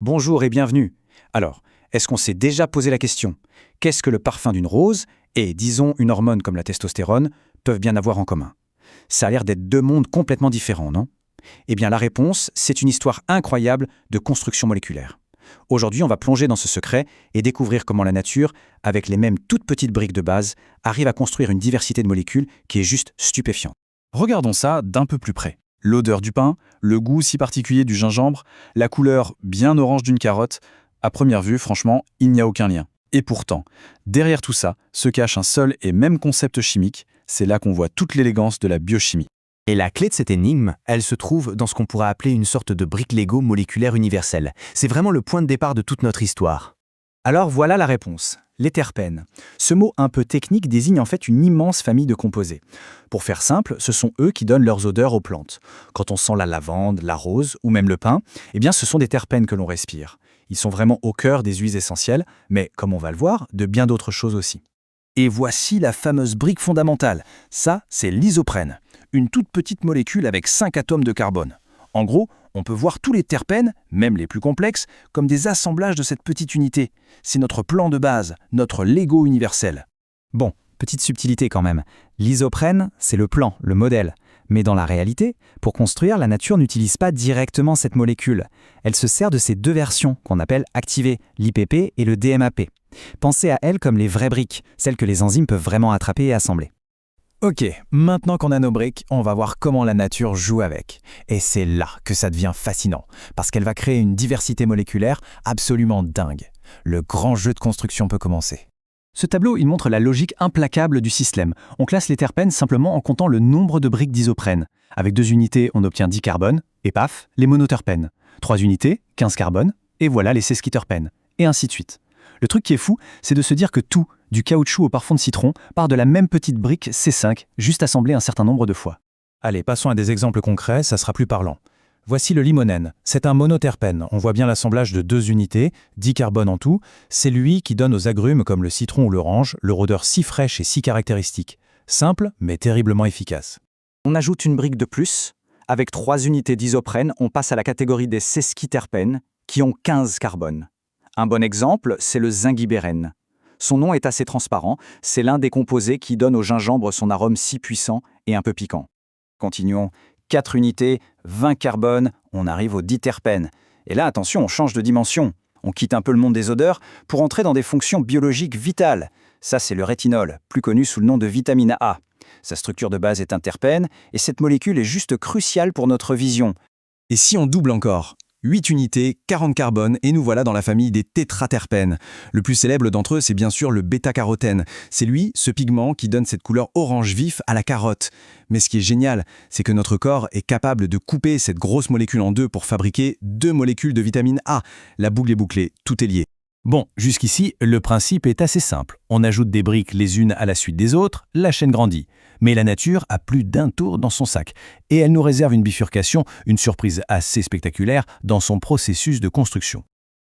Bonjour et bienvenue. Alors, est-ce qu'on s'est déjà posé la question? Qu'est-ce que le parfum d'une rose et, disons, une hormone comme la testostérone peuvent bien avoir en commun? Ça a l'air d'être deux mondes complètement différents, non? Eh bien, la réponse, c'est une histoire incroyable de construction moléculaire. Aujourd'hui, on va plonger dans ce secret et découvrir comment la nature, avec les mêmes toutes petites briques de base, arrive à construire une diversité de molécules qui est juste stupéfiante. Regardons ça d'un peu plus près. L'odeur du pain, le goût si particulier du gingembre, la couleur bien orange d'une carotte. À première vue, franchement, il n'y a aucun lien. Et pourtant, derrière tout ça, se cache un seul et même concept chimique. C'est là qu'on voit toute l'élégance de la biochimie. Et la clé de cette énigme, elle se trouve dans ce qu'on pourrait appeler une sorte de brique Lego moléculaire universelle. C'est vraiment le point de départ de toute notre histoire. Alors voilà la réponse, les terpènes. Ce mot un peu technique désigne en fait une immense famille de composés. Pour faire simple, ce sont eux qui donnent leurs odeurs aux plantes. Quand on sent la lavande, la rose ou même le pin, eh bien ce sont des terpènes que l'on respire. Ils sont vraiment au cœur des huiles essentielles, mais comme on va le voir, de bien d'autres choses aussi. Et voici la fameuse brique fondamentale. Ça, c'est l'isoprène, une toute petite molécule avec 5 atomes de carbone. En gros, on peut voir tous les terpènes, même les plus complexes, comme des assemblages de cette petite unité. C'est notre plan de base, notre Lego universel. Bon, petite subtilité quand même. L'isoprène, c'est le plan, le modèle. Mais dans la réalité, pour construire, la nature n'utilise pas directement cette molécule. Elle se sert de ces deux versions qu'on appelle activées, l'IPP et le DMAP. Pensez à elles comme les vraies briques, celles que les enzymes peuvent vraiment attraper et assembler. Ok, maintenant qu'on a nos briques, on va voir comment la nature joue avec. Et c'est là que ça devient fascinant, parce qu'elle va créer une diversité moléculaire absolument dingue. Le grand jeu de construction peut commencer. Ce tableau, il montre la logique implacable du système. On classe les terpènes simplement en comptant le nombre de briques d'isoprène. Avec 2 unités, on obtient 10 carbones, et paf, les monoterpènes. 3 unités, 15 carbones, et voilà les sesquiterpènes. Et ainsi de suite. Le truc qui est fou, c'est de se dire que tout, du caoutchouc au parfum de citron, part de la même petite brique C5, juste assemblée un certain nombre de fois. Allez, passons à des exemples concrets, ça sera plus parlant. Voici le limonène. C'est un monoterpène. On voit bien l'assemblage de 2 unités, 10 carbones en tout. C'est lui qui donne aux agrumes comme le citron ou l'orange leur odeur si fraîche et si caractéristique. Simple, mais terriblement efficace. On ajoute une brique de plus. Avec 3 unités d'isoprène, on passe à la catégorie des sesquiterpènes, qui ont 15 carbones. Un bon exemple, c'est le zingibérène. Son nom est assez transparent, c'est l'un des composés qui donne au gingembre son arôme si puissant et un peu piquant. Continuons, 4 unités, 20 carbones, on arrive aux diterpènes. Et là, attention, on change de dimension. On quitte un peu le monde des odeurs pour entrer dans des fonctions biologiques vitales. Ça, c'est le rétinol, plus connu sous le nom de vitamine A. Sa structure de base est un terpène, et cette molécule est juste cruciale pour notre vision. Et si on double encore ? 8 unités, 40 carbones, et nous voilà dans la famille des tétraterpènes. Le plus célèbre d'entre eux, c'est bien sûr le bêta-carotène. C'est lui, ce pigment, qui donne cette couleur orange vif à la carotte. Mais ce qui est génial, c'est que notre corps est capable de couper cette grosse molécule en deux pour fabriquer 2 molécules de vitamine A. La boucle est bouclée, tout est lié. Bon, jusqu'ici, le principe est assez simple. On ajoute des briques les unes à la suite des autres, la chaîne grandit. Mais la nature a plus d'un tour dans son sac. Et elle nous réserve une bifurcation, une surprise assez spectaculaire dans son processus de construction.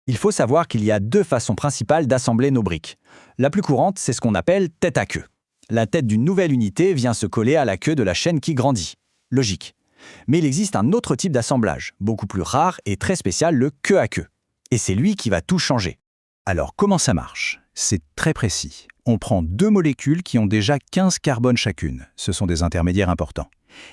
Il faut savoir qu'il y a 2 façons principales d'assembler nos briques. La plus courante, c'est ce qu'on appelle tête à queue. La tête d'une nouvelle unité vient se coller à la queue de la chaîne qui grandit. Logique. Mais il existe un autre type d'assemblage, beaucoup plus rare et très spécial, le queue à queue. Et c'est lui qui va tout changer. Alors, comment ça marche? C'est très précis. On prend 2 molécules qui ont déjà 15 carbones chacune. Ce sont des intermédiaires importants.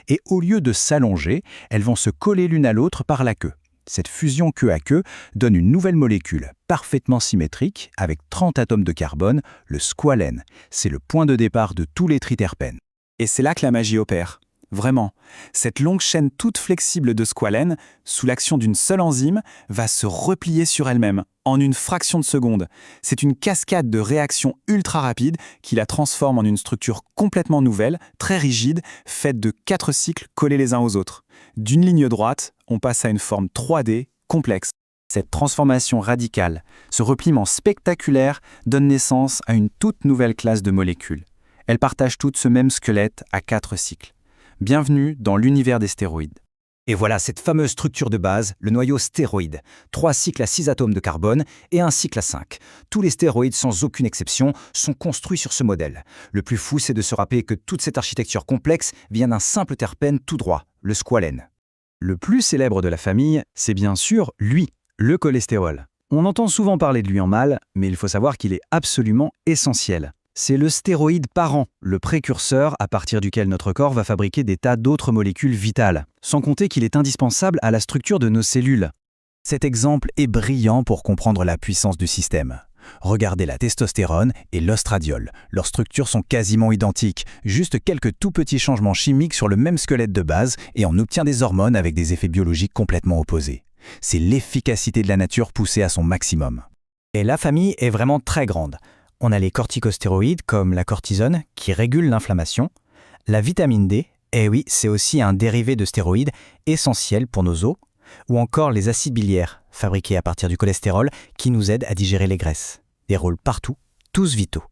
Et au lieu de s'allonger, elles vont se coller l'une à l'autre par la queue. Cette fusion queue à queue donne une nouvelle molécule parfaitement symétrique avec 30 atomes de carbone, le squalène. C'est le point de départ de tous les triterpènes. Et c'est là que la magie opère. Vraiment, cette longue chaîne toute flexible de squalène, sous l'action d'une seule enzyme, va se replier sur elle-même en une fraction de seconde. C'est une cascade de réactions ultra rapides qui la transforme en une structure complètement nouvelle, très rigide, faite de 4 cycles collés les uns aux autres. D'une ligne droite, on passe à une forme 3D complexe. Cette transformation radicale, ce repliement spectaculaire, donne naissance à une toute nouvelle classe de molécules. Elles partagent toutes ce même squelette à 4 cycles. Bienvenue dans l'univers des stéroïdes. Et voilà cette fameuse structure de base, le noyau stéroïde. 3 cycles à 6 atomes de carbone et un cycle à 5. Tous les stéroïdes, sans aucune exception, sont construits sur ce modèle. Le plus fou, c'est de se rappeler que toute cette architecture complexe vient d'un simple terpène tout droit, le squalène. Le plus célèbre de la famille, c'est bien sûr lui, Le cholestérol. On entend souvent parler de lui en mal, mais il faut savoir qu'il est absolument essentiel. C'est le stéroïde parent, le précurseur à partir duquel notre corps va fabriquer des tas d'autres molécules vitales, sans compter qu'il est indispensable à la structure de nos cellules. Cet exemple est brillant pour comprendre la puissance du système. Regardez la testostérone et l'ostradiol. Leurs structures sont quasiment identiques, juste quelques tout petits changements chimiques sur le même squelette de base et on obtient des hormones avec des effets biologiques complètement opposés. C'est l'efficacité de la nature poussée à son maximum. Et la famille est vraiment très grande. On a les corticostéroïdes comme la cortisone qui régule l'inflammation, la vitamine D, et oui, c'est aussi un dérivé de stéroïdes essentiel pour nos os, ou encore les acides biliaires, fabriqués à partir du cholestérol, qui nous aident à digérer les graisses. Des rôles partout, tous vitaux.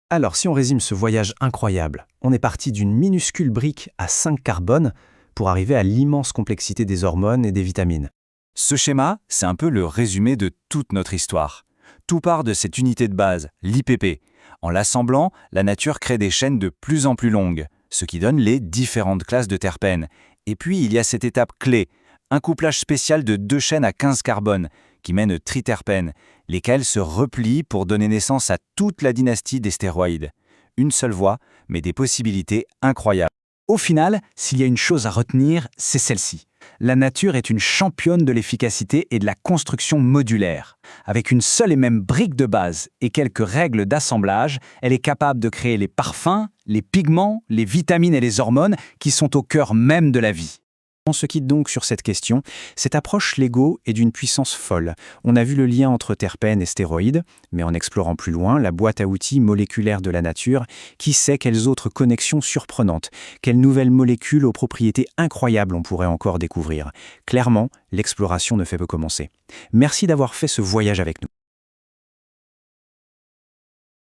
Alors si on résume ce voyage incroyable, on est parti d'une minuscule brique à 5 carbones pour arriver à l'immense complexité des hormones et des vitamines. Ce schéma, c'est un peu le résumé de toute notre histoire. Tout part de cette unité de base, l'IPP. En l'assemblant, la nature crée des chaînes de plus en plus longues, ce qui donne les différentes classes de terpènes. Et puis il y a cette étape clé, un couplage spécial de 2 chaînes à 15 carbones, qui mènent triterpènes, lesquels se replient pour donner naissance à toute la dynastie des stéroïdes. Une seule voie, mais des possibilités incroyables. Au final, s'il y a une chose à retenir, c'est celle-ci. La nature est une championne de l'efficacité et de la construction modulaire. Avec une seule et même brique de base et quelques règles d'assemblage, elle est capable de créer les parfums, les pigments, les vitamines et les hormones qui sont au cœur même de la vie. On se quitte donc sur cette question. Cette approche Lego est d'une puissance folle. On a vu le lien entre terpènes et stéroïdes, mais en explorant plus loin la boîte à outils moléculaire de la nature, qui sait quelles autres connexions surprenantes, quelles nouvelles molécules aux propriétés incroyables on pourrait encore découvrir. Clairement, l'exploration ne fait que commencer. Merci d'avoir fait ce voyage avec nous.